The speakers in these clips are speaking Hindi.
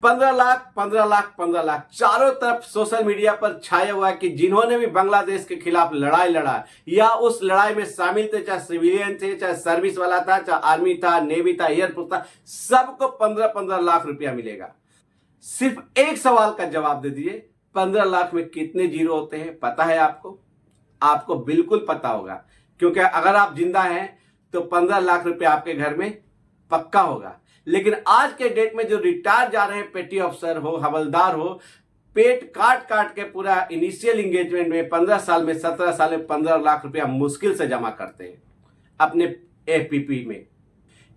15 लाख 15 लाख 15 लाख चारों तरफ सोशल मीडिया पर छाया हुआ है कि जिन्होंने भी बांग्लादेश के खिलाफ लड़ाई लड़ा या उस लड़ाई में शामिल थे, चाहे सिविलियन थे, चाहे सर्विस वाला था, चाहे आर्मी था, नेवी था, एयरफोर्स था, सबको 15-15 लाख रुपया मिलेगा। सिर्फ एक सवाल का जवाब दे दीजिए, 15 लाख में कितने जीरो होते हैं पता है आपको? आपको बिल्कुल पता होगा, क्योंकि अगर आप जिंदा हैं तो 15 लाख रुपया आपके घर में पक्का होगा। लेकिन आज के डेट में जो रिटायर जा रहे हैं, पेटी अफसर हो, हवलदार हो, पेट काट काट के पूरा इनिशियल इंगेजमेंट में 15 साल में 17 साल में 15 लाख रुपया मुश्किल से जमा करते हैं अपने एफपीपी में।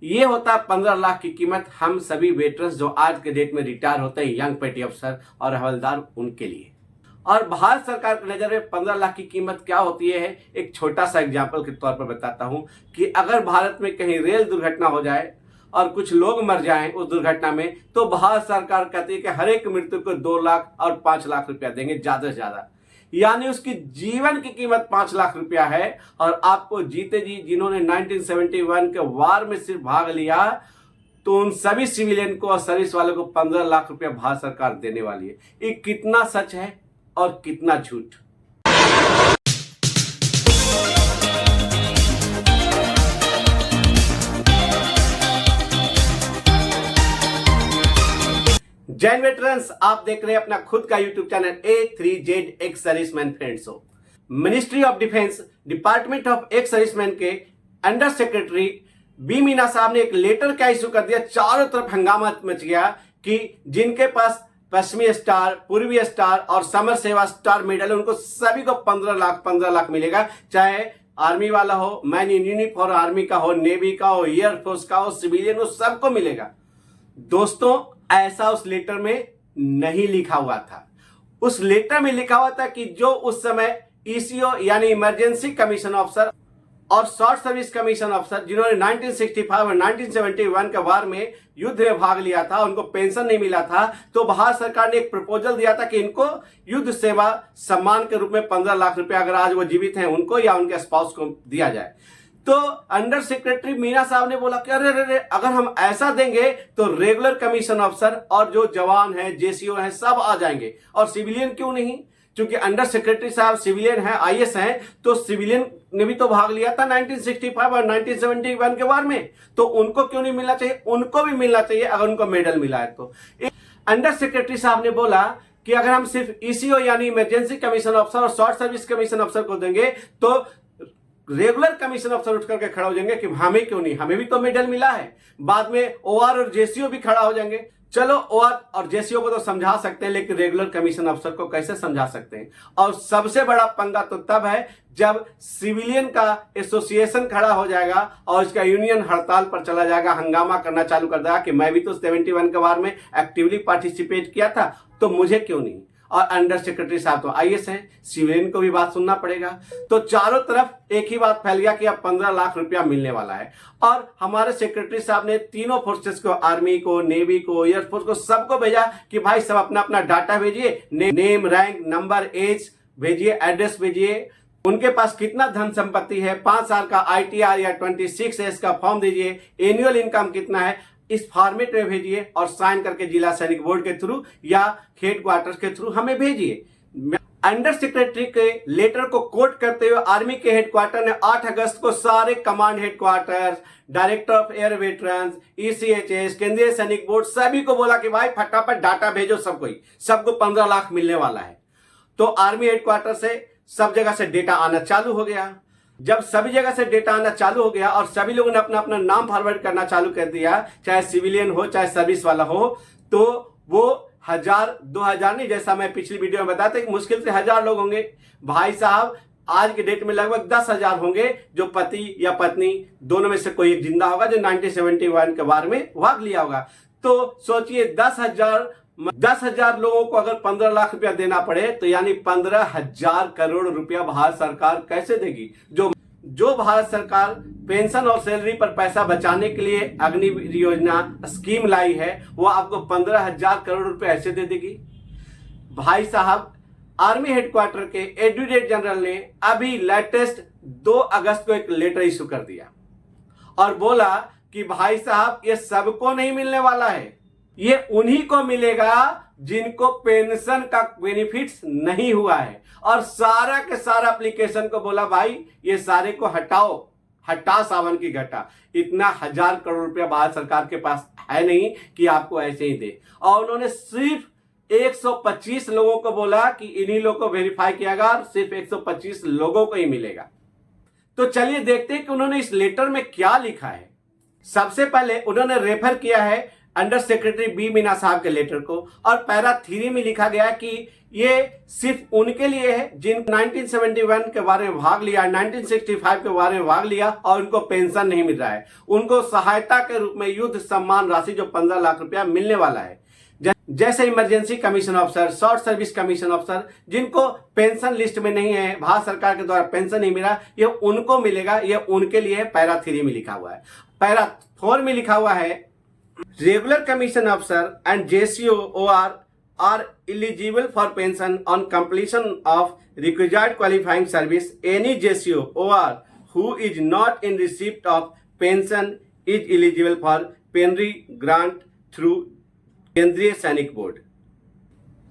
ये होता है 15 लाख की कीमत हम सभी वेटरन्स जो आज के डेट में रिटायर होते हैं, यंग पेटी अफसर और हवलदार, उनके लिए। और भारत सरकार की नजर में 15 लाख की कीमत क्या होती है, एक छोटा सा एग्जाम्पल के तौर पर बताता हूं कि अगर भारत में कहीं रेल दुर्घटना हो जाए और कुछ लोग मर जाएं उस दुर्घटना में, तो भारत सरकार कहती है कि हर एक मृत्यु को 2 लाख और 5 लाख रुपया देंगे ज्यादा से ज्यादा। यानी उसकी जीवन की कीमत 5 लाख रुपया है। और आपको जीते जी जिन्होंने 1971 के वार में सिर्फ भाग लिया, तो उन सभी सिविलियन को और सर्विस वालों को 15 लाख रुपया भारत सरकार देने वाली है। ये कितना सच है और कितना झूठ? जैन वेटरन्स, आप देख रहे हैं अपना खुद का YouTube channel A3Z ex serviceman friends हो। Ministry of defence, department of ex serviceman के अंडर सेक्रेटरी बी मीना साहब ने एक लेटर का इशू कर दिया। चारों तरफ हंगामा मच गया कि जिनके पास पश्चिमी स्टार, पूर्वी स्टार और समर सेवा स्टार मेडल है, उनको सभी को 15 लाख मिलेगा। चाहे आर्मी वाला हो, मैन इन यूनिफॉर्म आर्मी का हो, नेवी का हो, एयरफोर्स का हो, सिविलियन हो, सबको मिलेगा। दोस्तों, ऐसा उस लेटर में नहीं लिखा हुआ था। उस लेटर में लिखा हुआ था कि जो उस समय ईसीओ यानी इमरजेंसी कमीशन ऑफिसर और शॉर्ट सर्विस कमीशन ऑफिसर जिन्होंने 1965 और 1971 के वार में युद्ध में भाग लिया था, उनको पेंशन नहीं मिला था, तो भारत सरकार ने एक प्रपोजल दिया था कि इनको युद्ध सेवा सम्मान के रूप में 15 लाख रुपया अगर आज वो जीवित हैं उनको या उनके स्पाउस को दिया जाए। तो अंडर सेक्रेटरी मीना साहब ने बोला कि अरे अगर हम ऐसा देंगे तो रेगुलर कमीशन ऑफिसर और जो जवान है, जेसीओ है, सब आ जाएंगे, और सिविलियन क्यों नहीं? क्योंकि अंडर सेक्रेटरी साहब सिविलियन है, आईएएस हैं, तो सिविलियन ने भी तो भाग लिया था 1965 और 1971 के वार में, तो उनको क्यों नहीं मिलना चाहिए? उनको भी मिलना चाहिए अगर उनको मेडल मिला है तो। अंडर सेक्रेटरी साहब ने बोला कि अगर हम सिर्फ ईसीओ यानी इमरजेंसी कमीशन ऑफिसर और शॉर्ट सर्विस कमीशन ऑफिसर को देंगे तो रेगुलर कमीशन अफसर उठ करके खड़ा हो जाएंगे कि हमें क्यों नहीं, हमें भी तो मेडल मिला है। बाद में ओआर और जेसीओ भी खड़ा हो जाएंगे। चलो, ओआर और जेसीओ को तो समझा सकते हैं, लेकिन रेगुलर कमीशन अफसर को कैसे समझा सकते हैं? और सबसे बड़ा पंगा तो तब है जब सिविलियन का एसोसिएशन खड़ा हो जाएगा और इसका यूनियन हड़ताल पर चला जाएगा, हंगामा करना चालू कर देगा कि मैं भी तो 71 के वार में एक्टिवली पार्टिसिपेट किया था, तो मुझे क्यों नहीं? और अंडर सेक्रेटरी साहब तो आईएएस हैं, सिविलियन को भी बात सुनना पड़ेगा। तो चारों तरफ एक ही बात फैल गया कि अब 15 लाख रुपया मिलने वाला है। और हमारे सेक्रेटरी साहब ने तीनों फोर्सेस को, आर्मी को, नेवी को, एयरफोर्स को, सबको भेजा कि भाई सब अपना अपना डाटा भेजिए, नेम, रैंक, नंबर, एज भेजिए, एड्रेस भेजिए, उनके पास कितना धन संपत्ति है, 5 साल का आईटीआर या 26S का फॉर्म दीजिए, एनुअल इनकम कितना है, इस फॉर्मेट में भेजिए और साइन करके जिला सैनिक बोर्ड के थ्रू या हेडक्वार्टर के थ्रू हमें भेजिए। अंडर सेक्रेटरी के लेटर को कोट करते हुए आर्मी के हेडक्वार्टर ने 8 अगस्त को सारे command headquarter, director of air veterans, ECHS, केंद्रीय सैनिक बोर्ड, सभी को बोला कि भाई फटाफट डाटा भेजो, सबको 15 लाख मिलने वाला है। तो आर्मी हेडक्वार्टर से सब जगह से डेटा आना चालू हो गया। जब सभी जगह से डेटा आना चालू हो गया और सभी लोगों ने अपना अपना नाम फॉरवर्ड करना चालू कर दिया, चाहे सिविलियन हो चाहे सर्विस वाला हो, तो वो 1000-2000 नहीं, जैसा मैं पिछली वीडियो में बताया था कि मुश्किल से 1000 लोग होंगे। भाई साहब, आज के डेट में लगभग 10,000 होंगे जो पति या पत्नी दोनों में से कोई एक जिंदा होगा जो 1971 के वार में भाग लिया होगा। तो सोचिए 10,000 लोगों को अगर 15 लाख रुपया देना पड़े तो यानी 15,000 करोड़ रुपया भारत सरकार कैसे देगी? जो भारत सरकार पेंशन और सैलरी पर पैसा बचाने के लिए अग्निवीर योजना स्कीम लाई है, वो आपको 15,000 करोड़ रुपए ऐसे दे देगी? भाई साहब, आर्मी हेडक्वार्टर के एडवोकेट जनरल ने अभी लेटेस्ट 2 अगस्त को एक लेटर इशू कर दिया और बोला कि भाई साहब, ये सबको नहीं मिलने वाला है, ये उन्हीं को मिलेगा जिनको पेंशन का बेनिफिट्स नहीं हुआ है। और सारा के सारा एप्लीकेशन को बोला भाई ये सारे को हटाओ, हटा सावन की घटा। इतना 1000 करोड़ रुपया भारत सरकार के पास है नहीं कि आपको ऐसे ही दे। और उन्होंने सिर्फ 125 लोगों को बोला कि इन्हीं लोगों को वेरीफाई किया गया और सिर्फ 125 लोगों को ही मिलेगा। तो चलिए देखते हैं कि उन्होंने इस लेटर में क्या लिखा है। सबसे पहले उन्होंने रेफर किया है अंडर सेक्रेटरी बी मीना साहब के लेटर को, और पैरा 3 में लिखा गया कि ये सिर्फ उनके लिए है जिन 1971 के बारे में भाग लिया, 1965 के बारे में भाग लिया और उनको पेंशन नहीं मिल रहा है। उनको सहायता के रूप में युद्ध सम्मान राशि जो 15 लाख रुपया मिलने वाला है, जैसे emergency commission officer, short service commission officer, जिनको पेंशन लिस्ट में नहीं है, भारत सरकार के द्वारा पेंशन नहीं मिला, ये उनको मिलेगा। ये उनके लिए पैरा 3 में लिखा हुआ है। पैरा 4 में लिखा हुआ है regular commission officer and JCOR are eligible for pension on completion of required qualifying service. Any JCOR who is not in receipt of pension is eligible for penry grant through केंद्रीय सैनिक बोर्ड।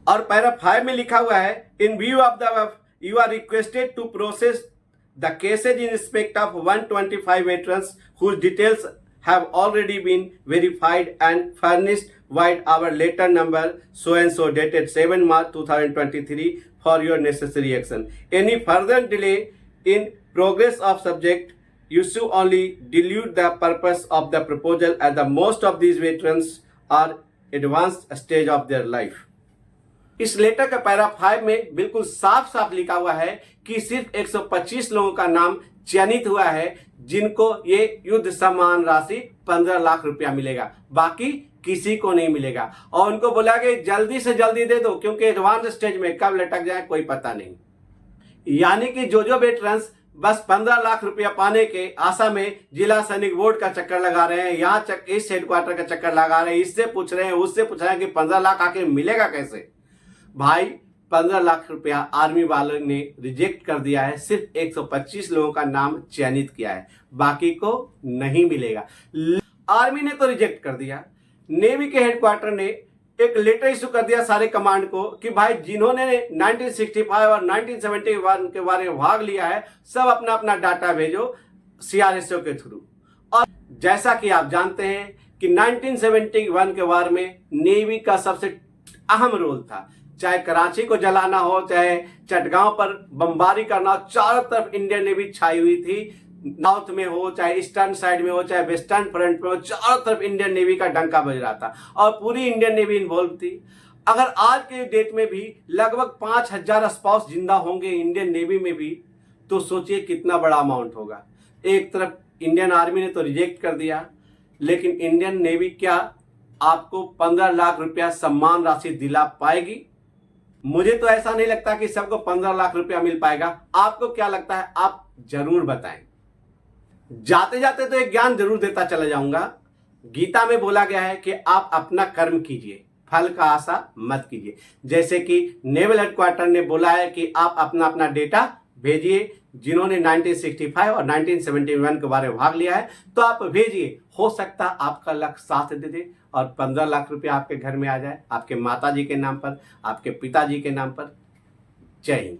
और पैरा 5 में लिखा हुआ है in view of the you are requested to process the cases in respect of 125 veterans whose details have already been verified and furnished via our letter number so and so dated 7 March 2023 for your necessary action. Any further delay in progress of subject issue only dilute the purpose of the proposal as the most of these veterans are advanced stage of their life. इस लेटर का पैरा 5 में बिल्कुल साफ साफ लिखा हुआ है कि सिर्फ 125 लोगों का नाम चयनित हुआ है जिनको ये युद्ध सम्मान राशि 15 लाख रुपया मिलेगा, बाकी किसी को नहीं मिलेगा। और उनको बोला कि जल्दी से जल्दी दे दो क्योंकि एडवांस स्टेज में कब लटक जाए कोई पता नहीं। यानी कि जो वेटरन्स बस 15 लाख रुपया पाने के आशा में जिला सैनिक बोर्ड का चक्कर लगा रहे हैं, यहाँ इस हेडक्वार्टर का चक्कर लगा रहे हैं, इससे पूछ रहे हैं, उससे पूछ रहे हैं कि 15 लाख आखिर मिलेगा कैसे। भाई 15 लाख रुपया आर्मी वालों ने रिजेक्ट कर दिया है, सिर्फ 125 लोगों का नाम चयनित किया है, बाकी को नहीं मिलेगा। आर्मी ने तो रिजेक्ट कर दिया, नेवी के हेडक्वार्टर ने एक लेटर इशू कर दिया सारे कमांड को कि भाई जिन्होंने 1965 और 1971 के बारे में भाग लिया है सब अपना अपना डाटा भेजो CRSO के थ्रू। और जैसा कि आप जानते हैं कि 1971 के वार में नेवी का सबसे अहम रोल था, चाहे कराची को जलाना हो, चाहे चटगांव पर बमबारी करना हो, चारों तरफ इंडियन नेवी छाई हुई थी। नॉर्थ में हो, चाहे ईस्टर्न साइड में हो, चाहे वेस्टर्न फ्रंट में हो, चारों तरफ इंडियन नेवी का डंका बज रहा था और पूरी इंडियन नेवी इन्वॉल्व थी। अगर आज के डेट में भी लगभग 5000 स्पाउस जिंदा होंगे इंडियन नेवी में भी, तो सोचिए कितना बड़ा अमाउंट होगा। एक तरफ इंडियन आर्मी ने तो रिजेक्ट कर दिया, लेकिन इंडियन नेवी क्या आपको 15 लाख रुपया सम्मान राशि दिला पाएगी? मुझे तो ऐसा नहीं लगता कि सबको 15 लाख रुपया मिल पाएगा। आपको क्या लगता है? आप जरूर बताएं। जाते जाते तो एक ज्ञान जरूर देता चला जाऊंगा। गीता में बोला गया है कि आप अपना कर्म कीजिए, फल का आशा मत कीजिए। जैसे कि नेवल हेडक्वार्टर ने बोला है कि आप अपना अपना डेटा भेजिए, जिन्होंने 1965 और 1971 के बारे में भाग लिया है तो आप भेजिए, हो सकता आपका लक्ष्य साथ दे दे और 15 लाख रुपया आपके घर में आ जाए, आपके माताजी के नाम पर, आपके पिताजी के नाम पर। जय हिंद।